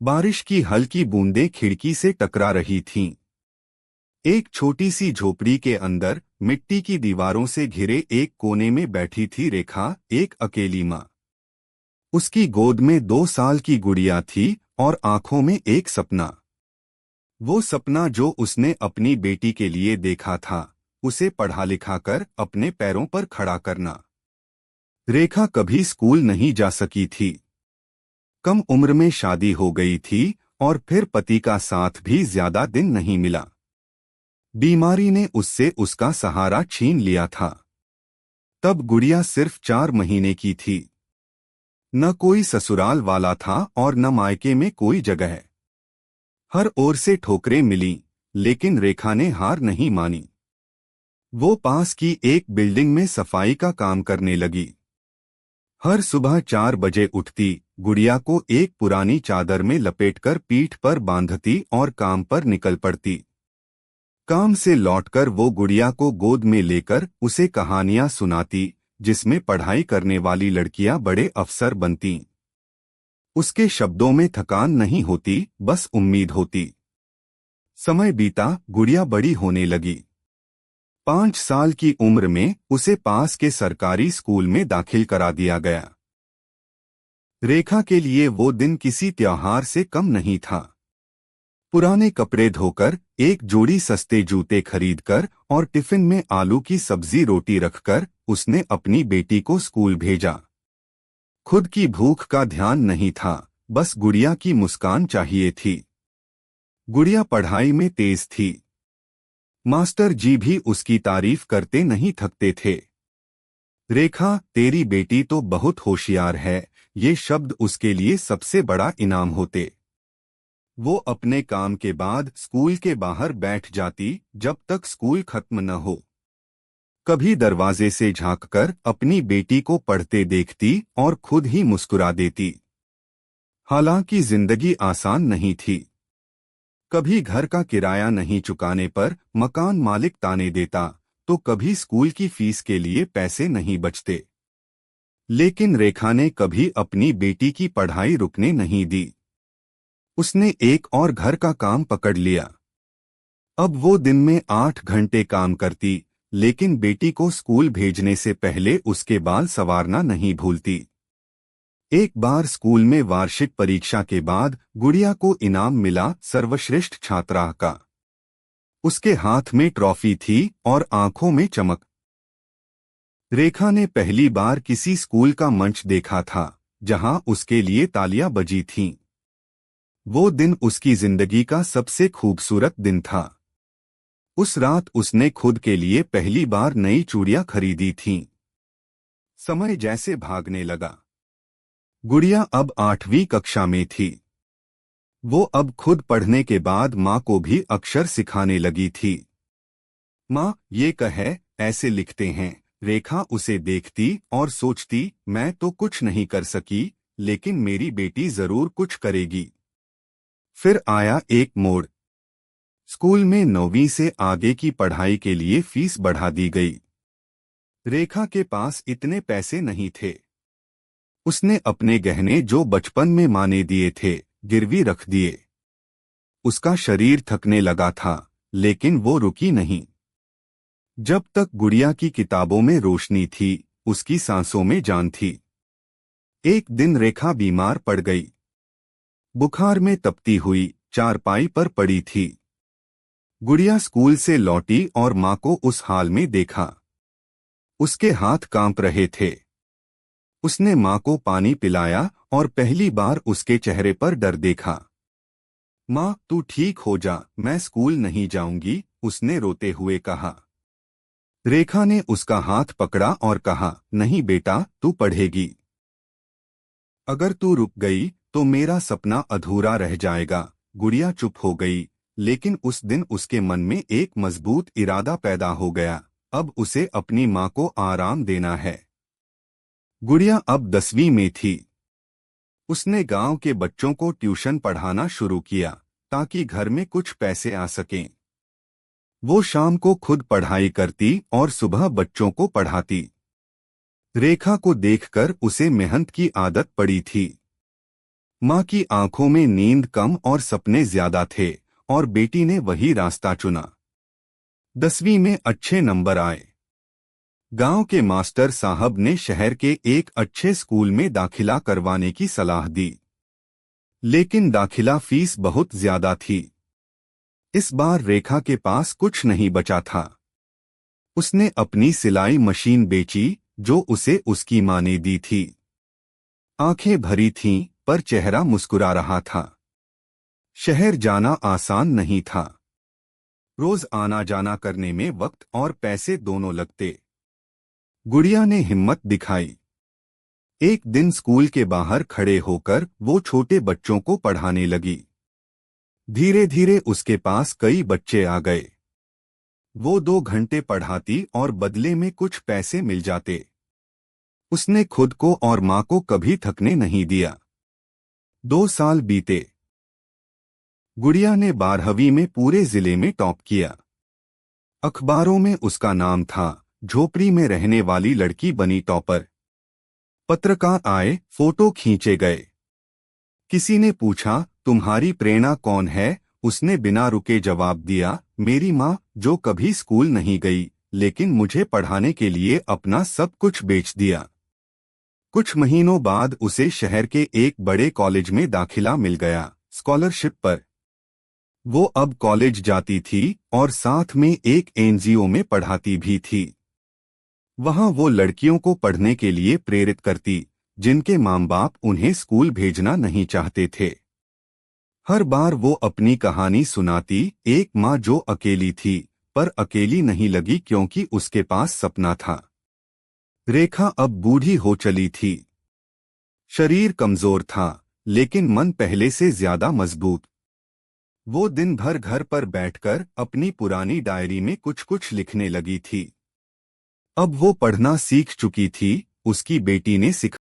बारिश की हल्की बूंदें खिड़की से टकरा रही थीं। एक छोटी सी झोपड़ी के अंदर मिट्टी की दीवारों से घिरे एक कोने में बैठी थी रेखा, एक अकेली माँ। उसकी गोद में 2 साल की गुड़िया थी और आंखों में एक सपना। वो सपना जो उसने अपनी बेटी के लिए देखा था, उसे पढ़ा लिखा कर अपने पैरों पर खड़ा करना। रेखा कभी स्कूल नहीं जा सकी थी। कम उम्र में शादी हो गई थी और फिर पति का साथ भी ज्यादा दिन नहीं मिला। बीमारी ने उससे उसका सहारा छीन लिया था। तब गुड़िया सिर्फ 4 महीने की थी। न कोई ससुराल वाला था और न मायके में कोई जगह। हर ओर से ठोकरें मिलीं, लेकिन रेखा ने हार नहीं मानी। वो पास की एक बिल्डिंग में सफाई का काम करने लगी। हर सुबह 4 बजे उठती, गुड़िया को एक पुरानी चादर में लपेटकर पीठ पर बांधती और काम पर निकल पड़ती। काम से लौटकर वो गुड़िया को गोद में लेकर उसे कहानियां सुनाती, जिसमें पढ़ाई करने वाली लड़कियां बड़े अफसर बनतीं। उसके शब्दों में थकान नहीं होती, बस उम्मीद होती। समय बीता, गुड़िया बड़ी होने लगी। 5 साल की उम्र में उसे पास के सरकारी स्कूल में दाखिल करा दिया गया। रेखा के लिए वो दिन किसी त्योहार से कम नहीं था। पुराने कपड़े धोकर, एक जोड़ी सस्ते जूते खरीदकर और टिफिन में आलू की सब्जी रोटी रखकर उसने अपनी बेटी को स्कूल भेजा। खुद की भूख का ध्यान नहीं था, बस गुड़िया की मुस्कान चाहिए थी। गुड़िया पढ़ाई में तेज थी। मास्टर जी भी उसकी तारीफ करते नहीं थकते थे। रेखा, तेरी बेटी तो बहुत होशियार है, ये शब्द उसके लिए सबसे बड़ा इनाम होते। वो अपने काम के बाद स्कूल के बाहर बैठ जाती जब तक स्कूल खत्म न हो। कभी दरवाजे से झांककर अपनी बेटी को पढ़ते देखती और खुद ही मुस्कुरा देती। हालांकि जिंदगी आसान नहीं थी। कभी घर का किराया नहीं चुकाने पर मकान मालिक ताने देता, तो कभी स्कूल की फीस के लिए पैसे नहीं बचते। लेकिन रेखा ने कभी अपनी बेटी की पढ़ाई रुकने नहीं दी। उसने एक और घर का काम पकड़ लिया। अब वो दिन में 8 घंटे काम करती, लेकिन बेटी को स्कूल भेजने से पहले उसके बाल संवारना नहीं भूलती। एक बार स्कूल में वार्षिक परीक्षा के बाद गुड़िया को इनाम मिला, सर्वश्रेष्ठ छात्रा का। उसके हाथ में ट्रॉफी थी और आंखों में चमक। रेखा ने पहली बार किसी स्कूल का मंच देखा था जहां उसके लिए तालियां बजी थीं। वो दिन उसकी जिंदगी का सबसे खूबसूरत दिन था। उस रात उसने खुद के लिए पहली बार नई चूड़ियां खरीदी थीं। समय जैसे भागने लगा। गुड़िया अब 8वीं कक्षा में थी। वो अब खुद पढ़ने के बाद माँ को भी अक्षर सिखाने लगी थी। माँ, ये कहे, ऐसे लिखते हैं। रेखा उसे देखती और सोचती, मैं तो कुछ नहीं कर सकी, लेकिन मेरी बेटी जरूर कुछ करेगी। फिर आया एक मोड़। स्कूल में 9वीं से आगे की पढ़ाई के लिए फीस बढ़ा दी गई। रेखा के पास इतने पैसे नहीं थे। उसने अपने गहने जो बचपन में माँ ने दिए थे, गिरवी रख दिए। उसका शरीर थकने लगा था, लेकिन वो रुकी नहीं। जब तक गुड़िया की किताबों में रोशनी थी, उसकी सांसों में जान थी। एक दिन रेखा बीमार पड़ गई। बुखार में तपती हुई चारपाई पर पड़ी थी। गुड़िया स्कूल से लौटी और माँ को उस हाल में देखा। उसके हाथ कांप रहे थे। उसने माँ को पानी पिलाया और पहली बार उसके चेहरे पर डर देखा। माँ, तू ठीक हो जा, मैं स्कूल नहीं जाऊंगी, उसने रोते हुए कहा। रेखा ने उसका हाथ पकड़ा और कहा, नहीं बेटा, तू पढ़ेगी। अगर तू रुक गई तो मेरा सपना अधूरा रह जाएगा। गुड़िया चुप हो गई, लेकिन उस दिन उसके मन में एक मजबूत इरादा पैदा हो गया। अब उसे अपनी माँ को आराम देना है। गुड़िया अब 10वीं में थी। उसने गांव के बच्चों को ट्यूशन पढ़ाना शुरू किया, ताकि घर में कुछ पैसे आ सकें। वो शाम को खुद पढ़ाई करती और सुबह बच्चों को पढ़ाती। रेखा को देखकर उसे मेहनत की आदत पड़ी थी। माँ की आंखों में नींद कम और सपने ज्यादा थे और बेटी ने वही रास्ता चुना। 10वीं में अच्छे नंबर आए। गांव के मास्टर साहब ने शहर के एक अच्छे स्कूल में दाखिला करवाने की सलाह दी, लेकिन दाखिला फीस बहुत ज्यादा थी। इस बार रेखा के पास कुछ नहीं बचा था। उसने अपनी सिलाई मशीन बेची जो उसे उसकी मां ने दी थी। आंखें भरी थीं पर चेहरा मुस्कुरा रहा था। शहर जाना आसान नहीं था। रोज आना जाना करने में वक्त और पैसे दोनों लगते। गुड़िया ने हिम्मत दिखाई। एक दिन स्कूल के बाहर खड़े होकर वो छोटे बच्चों को पढ़ाने लगी। धीरे धीरे उसके पास कई बच्चे आ गए। वो 2 घंटे पढ़ाती और बदले में कुछ पैसे मिल जाते। उसने खुद को और मां को कभी थकने नहीं दिया। 2 साल बीते। गुड़िया ने 12वीं में पूरे जिले में टॉप किया। अखबारों में उसका नाम था। झोपड़ी में रहने वाली लड़की बनी टॉपर। पत्रकार आए, फोटो खींचे गए। किसी ने पूछा, तुम्हारी प्रेरणा कौन है? उसने बिना रुके जवाब दिया, मेरी माँ, जो कभी स्कूल नहीं गई लेकिन मुझे पढ़ाने के लिए अपना सब कुछ बेच दिया। कुछ महीनों बाद उसे शहर के एक बड़े कॉलेज में दाखिला मिल गया, स्कॉलरशिप पर। वो अब कॉलेज जाती थी और साथ में एक एनजीओ में पढ़ाती भी थी। वहां वो लड़कियों को पढ़ने के लिए प्रेरित करती जिनके माँ बाप उन्हें स्कूल भेजना नहीं चाहते थे। हर बार वो अपनी कहानी सुनाती, एक माँ जो अकेली थी पर अकेली नहीं लगी क्योंकि उसके पास सपना था। रेखा अब बूढ़ी हो चली थी। शरीर कमजोर था लेकिन मन पहले से ज्यादा मजबूत। वो दिन भर घर पर बैठकर अपनी पुरानी डायरी में कुछ कुछ लिखने लगी थी। अब वो पढ़ना सीख चुकी थी, उसकी बेटी ने सिखाया।